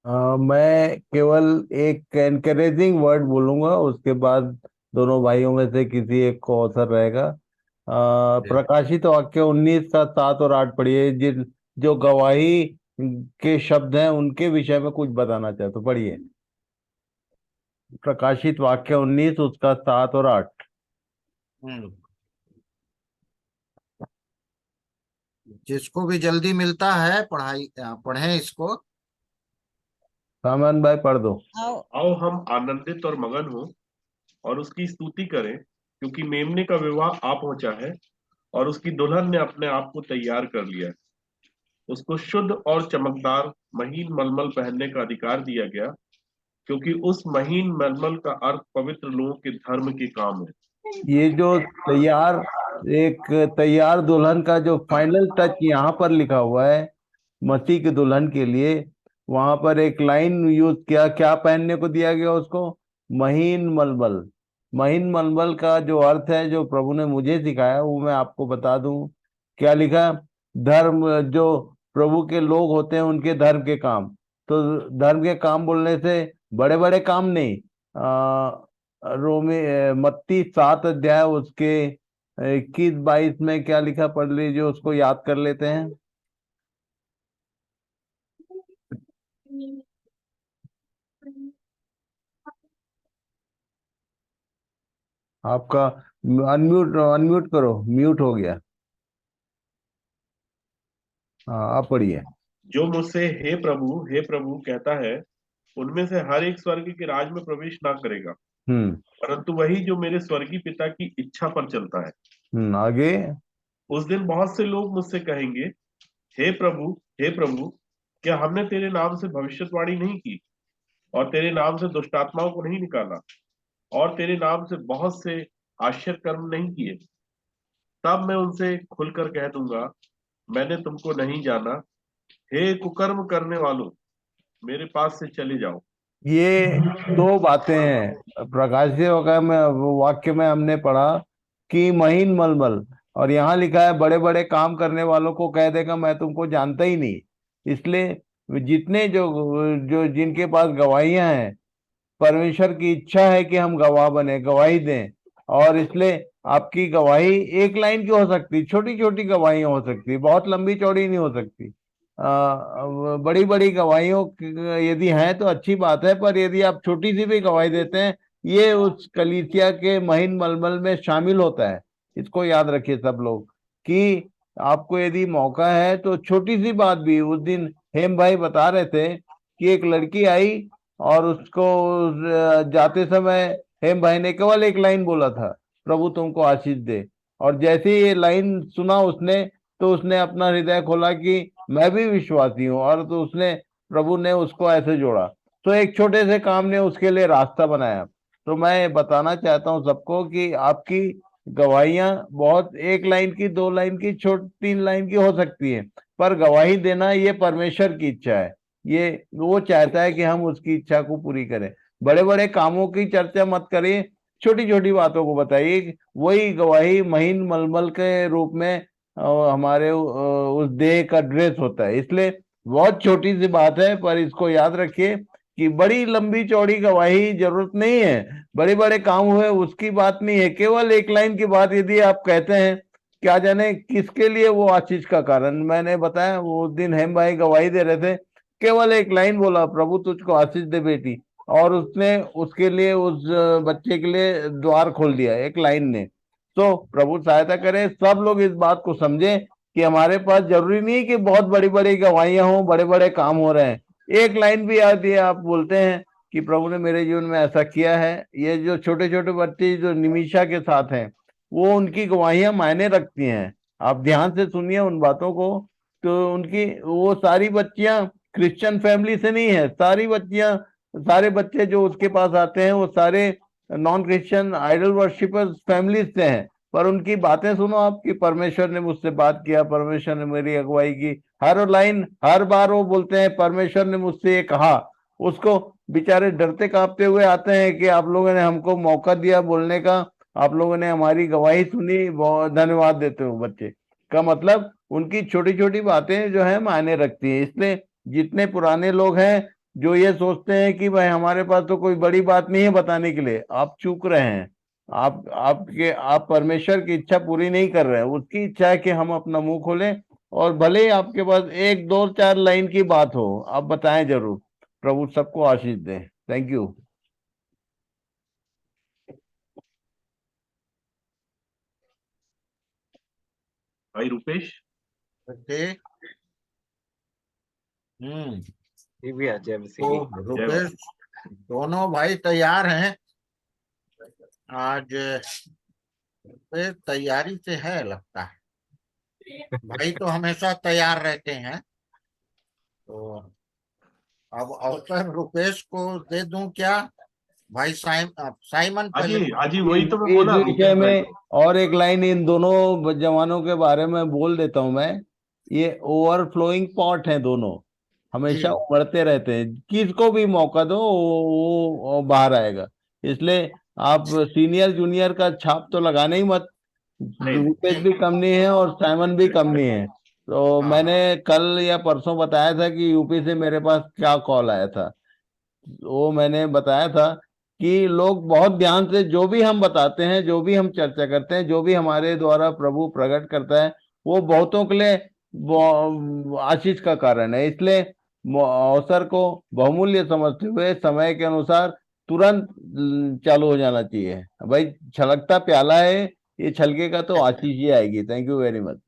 मैं केवल एक एनकरेजिंग वर्ड बोलूंगा, उसके बाद दोनों भाइयों में से किसी एक को अवसर रहेगा। जी। प्रकाशित वाक्य 19 का 7 और 8 पढ़िए। जिन जो गवाही के शब्द हैं उनके विषय में कुछ बताना चाहे तो पढ़िए। प्रकाशित वाक्य 19 उसका 7 और 8। हम्म। जिसको भी जल्दी मिलता है पढ़ाई पढ़ें इसको। सामान भाई पढ़ दो। आओ आओ हम आनंदित और मगन हों और उसकी स्तुति करें, क्योंकि मेमने का विवाह आ पहुंचा है और उसकी दुल्हन ने अपने आप को तैयार कर लिया है। उसको शुद्ध और चमकदार महीन मलमल पहनने का अधिकार दिया गया, क्योंकि उस महीन मलमल का अर्थ पवित्र लोगों के धर्म के काम है। ये जो तैयार एक तैयार दुल्हन का जो फाइनल टच यहाँ पर लिखा हुआ है मसीह की दुल्हन के लिए, वहां पर एक लाइन यूज किया, क्या पहनने को दिया गया उसको? महीन मलमल। महीन मलमल का जो अर्थ है, जो प्रभु ने मुझे सिखाया, वो मैं आपको बता दूं। क्या लिखा? धर्म, जो प्रभु के लोग होते हैं उनके धर्म के काम। तो धर्म के काम बोलने से बड़े बड़े काम नहीं। मत्ती 7 अध्याय उसके 21-22 में क्या लिखा, पढ़ लीजिए, उसको याद कर लेते हैं। आपका अनम्यूट अनम्यूट करो, म्यूट हो गया। हाँ, आप पढ़िए। जो मुझसे हे प्रभु कहता है, उनमें से हर एक स्वर्ग के राज में प्रवेश ना करेगा, हम्म। परंतु वही जो मेरे स्वर्गीय पिता की इच्छा पर चलता है। आगे। उस दिन बहुत से लोग मुझसे कहेंगे, हे प्रभु, हे प्रभु, क्या हमने तेरे नाम से भविष्यवाणी नहीं की और तेरे नाम से दुष्ट आत्माओं को नहीं निकाला और तेरे नाम से बहुत से आश्चर्य कर्म नहीं किए? तब मैं उनसे खुलकर कह दूंगा, मैंने तुमको नहीं जाना। हे कुकर्म करने वालों, मेरे पास से चले जाओ। ये दो बातें हैं। प्रकाशित वाक्य में हमने पढ़ा कि महीन मलमल, और यहाँ लिखा है बड़े बड़े काम करने वालों को कह देगा मैं तुमको जानता ही नहीं। इसलिए जितने जो जो जिनके पास गवाहियां हैं, परमेश्वर की इच्छा है कि हम गवाह बने, गवाही दें। और इसलिए आपकी गवाही एक लाइन की हो सकती, छोटी छोटी गवाहियां हो सकती, बहुत लंबी चौड़ी नहीं हो सकती। बड़ी बड़ी गवाहियों यदि हैं तो अच्छी बात है, पर यदि आप छोटी सी भी गवाही देते हैं, ये उस कलीसिया के महीन मलमल में शामिल होता है। इसको याद रखिए सब लोग कि आपको यदि मौका है तो छोटी सी बात भी, उस दिन हेम भाई बता रहे थे कि एक लड़की आई और उसको जाते समय हेम भाई ने केवल एक लाइन बोला था, प्रभु तुमको आशीष दे। और जैसे ही ये लाइन सुना उसने, तो उसने अपना हृदय खोला कि मैं भी विश्वासी हूँ, और तो उसने, प्रभु ने उसको ऐसे जोड़ा। तो एक छोटे से काम ने उसके लिए रास्ता बनाया। तो मैं बताना चाहता हूँ सबको कि आपकी गवाहियां बहुत एक लाइन की, दो लाइन की, छोटी 3 लाइन की हो सकती है, पर गवाही देना ये परमेश्वर की इच्छा है। ये वो चाहता है कि हम उसकी इच्छा को पूरी करें। बड़े बड़े कामों की चर्चा मत करिए, छोटी छोटी बातों को बताइए। वही गवाही महीन मलमल के रूप में हमारे उस देह का ड्रेस होता है। इसलिए बहुत छोटी सी बात है, पर इसको याद रखिए कि बड़ी लंबी चौड़ी गवाही जरूरत नहीं है। बड़े बड़े काम हुए उसकी बात नहीं है, केवल एक लाइन की बात यदि आप कहते हैं, क्या जाने किसके लिए वो आशीष का कारण। मैंने बताया वो दिन हेम भाई गवाही दे रहे थे, केवल एक लाइन बोला, प्रभु तुझको आशीष दे बेटी, और उसने उसके लिए, उस बच्चे के लिए द्वार खोल दिया एक लाइन ने। तो प्रभु सहायता करें, सब लोग इस बात को समझें कि हमारे पास जरूरी नहीं कि बहुत बड़ी बड़ी गवाहियां हों, बड़े बड़े काम हो रहे हैं। एक लाइन भी आती है, आप बोलते हैं कि प्रभु ने मेरे जीवन में ऐसा किया है। ये जो छोटे छोटे बच्चे जो निमिषा के साथ हैं, वो उनकी गवाहियां मायने रखती हैं। आप ध्यान से सुनिए उन बातों को। तो उनकी वो सारी बच्चियां क्रिश्चियन फैमिली से नहीं है, सारी बच्चियां, सारे बच्चे जो उसके पास आते हैं वो सारे non Christian idol worshippers family से हैं। पर उनकी बातें सुनो आप कि परमेश्वर ने मुझसे बात किया, परमेश्वर ने मेरी अगुवाई की। हर लाइन, हर बार वो बोलते हैं परमेश्वर ने मुझसे ये कहा। उसको बेचारे डरते कांपते हुए आते हैं कि आप लोगों ने हमको मौका दिया बोलने का, आप लोगों ने हमारी गवाही सुनी, बहुत धन्यवाद देते हो बच्चे। का मतलब उनकी छोटी छोटी बातें जो है मायने रखती है। इसलिए जितने पुराने लोग हैं जो ये सोचते हैं कि भाई हमारे पास तो कोई बड़ी बात नहीं है बताने के लिए, आप चूक रहे हैं। आप परमेश्वर की इच्छा पूरी नहीं कर रहे हैं। उसकी इच्छा है कि हम अपना मुंह खोलें, और भले ही आपके पास एक दो चार लाइन की बात हो, आप बताएं जरूर। प्रभु सबको आशीष दे। Thank you. भाई रुपेश। ओके। दिव्या जय मसीह तो की। रुपेश, दोनों भाई तैयार हैं आज। रुपेश तैयारी से है लगता है। भाई तो हमेशा तैयार रहते हैं। तो अब अवसर रुपेश को दे दूं क्या? भाई साइमन पहले। हाजी हाजी, वही तो मैं इस बोला विषय रुपेश भाई में को। और एक लाइन इन दोनों जवानों के बारे में बोल देता हूं मैं। ये ओवरफ्लोइंग पॉट हैं दोनों, हमेशा जी उमड़ते रहते हैं। किसको भी मौका दो वो बाहर आएगा। इसलिए आप सीनियर जूनियर का छाप तो लगाने ही मत। नहीं नहीं। रूपेश भी कम नहीं है और साइमन भी कम नहीं है। तो हाँ मैंने कल या परसों बताया था कि यूपी से मेरे पास क्या कॉल आया था। वो मैंने बताया था कि लोग बहुत ध्यान से जो भी हम बताते हैं, जो भी हम चर्चा करते हैं, जो भी हमारे द्वारा प्रभु प्रकट करता है, वो बहुतों के लिए आशीष का कारण है। इसलिए अवसर को बहुमूल्य समझते हुए समय के अनुसार तुरंत चालू हो जाना चाहिए। भाई छलकता प्याला है, ये छलकेगा तो आशीष ही आएगी। Thank you very much.